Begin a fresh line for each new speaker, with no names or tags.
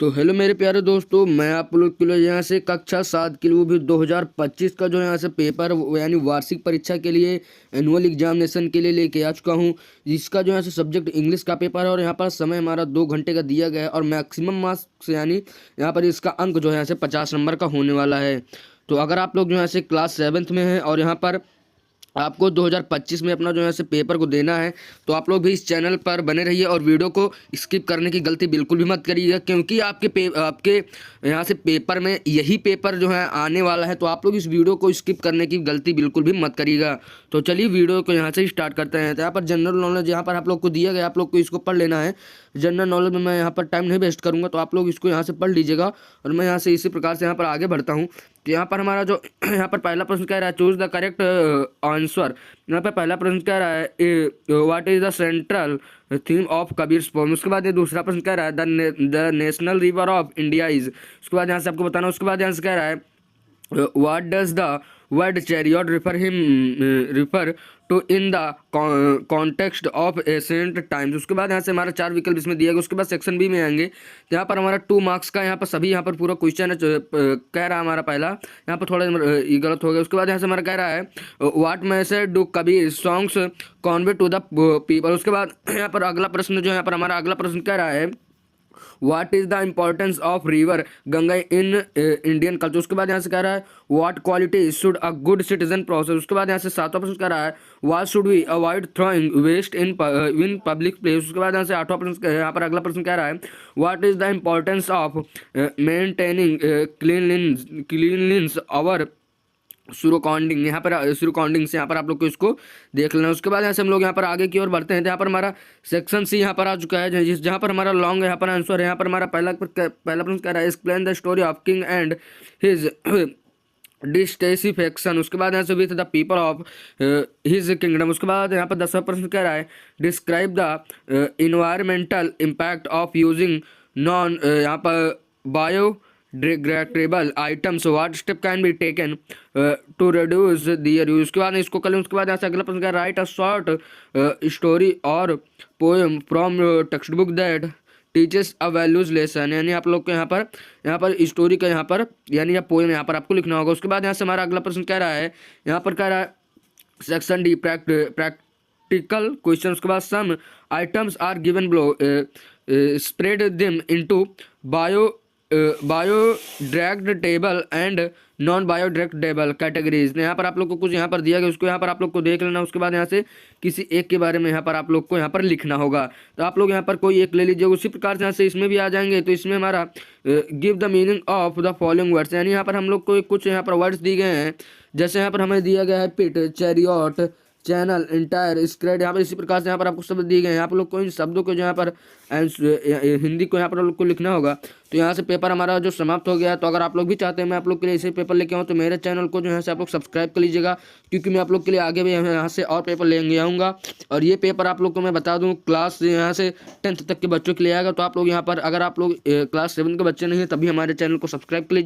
तो हेलो मेरे प्यारे दोस्तों, मैं आप लोग के लिए यहाँ से कक्षा 7 के लिए वो भी 2025 का जो है यहाँ से पेपर यानी वार्षिक परीक्षा के लिए एनुअल एग्जामिनेशन के लिए लेके आ चुका हूँ। जिसका जो है से सब्जेक्ट इंग्लिश का पेपर है और यहाँ पर समय हमारा 2 घंटे का दिया गया है और मैक्सिमम मार्क्स यानी यहाँ पर इसका अंक जो है यहाँ से 50 नंबर का होने वाला है। तो अगर आप लोग जो है से क्लास 7th में हैं और यहाँ पर आपको 2025 में अपना जो है से पेपर को देना है, तो आप लोग भी इस चैनल पर बने रहिए और वीडियो को स्किप करने की गलती बिल्कुल भी मत करिएगा, क्योंकि आपके यहाँ से पेपर में यही पेपर जो है आने वाला है। तो आप लोग इस वीडियो को स्किप करने की गलती बिल्कुल भी मत करिएगा। तो चलिए वीडियो को यहाँ से स्टार्ट करते हैं। तो यहाँ पर जनरल नॉलेज यहाँ पर आप लोग को दिया गया, आप लोग को इसको पढ़ लेना है। जनरल नॉलेज में मैं यहाँ पर टाइम नहीं वेस्ट करूँगा, तो आप लोग इसको यहाँ से पढ़ लीजिएगा और मैं यहाँ से इसी प्रकार से यहाँ पर आगे बढ़ता हूँ। तो यहाँ पर हमारा जो यहाँ पर पहला प्रश्न कह रहा है चूज द करेक्ट आंसर। यहाँ पर पहला प्रश्न कह रहा है what is the central theme of Kabir poem. उसके बाद ये दूसरा प्रश्न कह रहा है the national river of India is. उसके बाद यहाँ से आपको बताना। उसके बाद यहाँ से कह रहा है what does the word chariot refer to in the context of ancient times. उसके बाद यहाँ से हमारा 4 विकल्प इसमें दिया गया। उसके बाद सेक्शन बी में आएंगे। यहाँ पर हमारा 2 मार्क्स का यहाँ पर सभी यहाँ पर पूरा क्वेश्चन है। कह रहा है हमारा पहला यहाँ पर थोड़ा ये गलत हो गया। उसके बाद यहाँ से हमारा कह रहा है what message do Kabir songs convey to the people. उसके बाद यहाँ पर अगला प्रश्न जो यहाँ पर हमारा अगला प्रश्न कह रहा है what is the importance of river Ganga in Indian culture. उसके बाद यहाँ से कह रहा है what quality should a good citizen process. उसके बाद यहाँ से 7वां प्रश्न कह रहा है what should we avoid throwing waste in public place. उसके बाद यहाँ से 8वां प्रश्न यहाँ पर अगला प्रश्न कह रहा है what is the importance of maintaining cleanliness our surrounding. यहाँ पर सुरकाउंडिंग से यहाँ पर आप लोग को इसको देख लेना। उसके बाद यहाँ से हम लोग यहाँ पर आगे की ओर बढ़ते हैं। तो यहाँ पर हमारा सेक्शन सी यहाँ पर आ चुका है, जहाँ पर हमारा लॉन्ग यहाँ पर आंसर है। यहाँ पर हमारा पहला प्रश्न कह रहा है explain the story of king and his dissatisfaction. उसके बाद यहाँ से with the people of his kingdom. उसके बाद यहाँ पर 10वां प्रश्न कह रहा है describe the environmental impact of using non यहाँ पर biodegradable items what step can be taken to reduce their use. उसके बाद इसको कर लें। उसके बाद यहाँ से अगला प्रश्न क्या राइट अ शॉर्ट स्टोरी और poem from text book that teachers a values lesson. यानी आप लोग को यहाँ पर स्टोरी का यहाँ पर यानी या पोएम यहाँ पर आपको लिखना होगा। उसके बाद यहाँ से हमारा अगला प्रश्न कह रहा है यहाँ पर कह रहा है सेक्शन डी प्रैक्टिकल क्वेश्चन। उसके बाद some items are given below spread them into biodegradable and non biodegradable categories. यहाँ पर आप लोग को कुछ यहाँ पर दिया गया, उसको यहाँ पर आप लोग को देख लेना। उसके बाद यहाँ से किसी एक के बारे में यहाँ पर आप लोग को यहाँ पर लिखना होगा। तो आप लोग यहाँ पर कोई एक ले लीजिए। उसी प्रकार से यहाँ से इसमें भी आ जाएंगे। तो इसमें हमारा give the meaning of the following words, यानी यहाँ पर हम लोग को कुछ यहाँ पर वर्ड्स दिए गए हैं। जैसे यहाँ पर हमें दिया गया है पिट, चैरियट, चैनल, इंटायर, स्क्रेड। यहाँ पर इसी प्रकार से यहाँ पर आपको शब्द दिए गए हैं। आप लोग को इन शब्दों को जो यहाँ पर हिंदी को यहाँ पर आप लोग को लिखना होगा। तो यहाँ से पेपर हमारा जो समाप्त हो गया है। तो अगर आप लोग भी चाहते हैं मैं आप लोग के लिए ऐसे पेपर लेके आऊँ, तो मेरे चैनल को जो है से आप लोग सब्सक्राइब कर लीजिएगा, क्योंकि मैं आप लोग के लिए आगे भी यहाँ से और पेपर लेंगे आऊँगा। और ये पेपर आप लोग को मैं बता दूँ क्लास यहाँ से 10th तक के बच्चों के लिए आएगा। तो आप लोग यहाँ पर अगर आप लोग क्लास 7 के बच्चे नहीं हैं तभी हमारे चैनल को सब्सक्राइब कर लीजिए।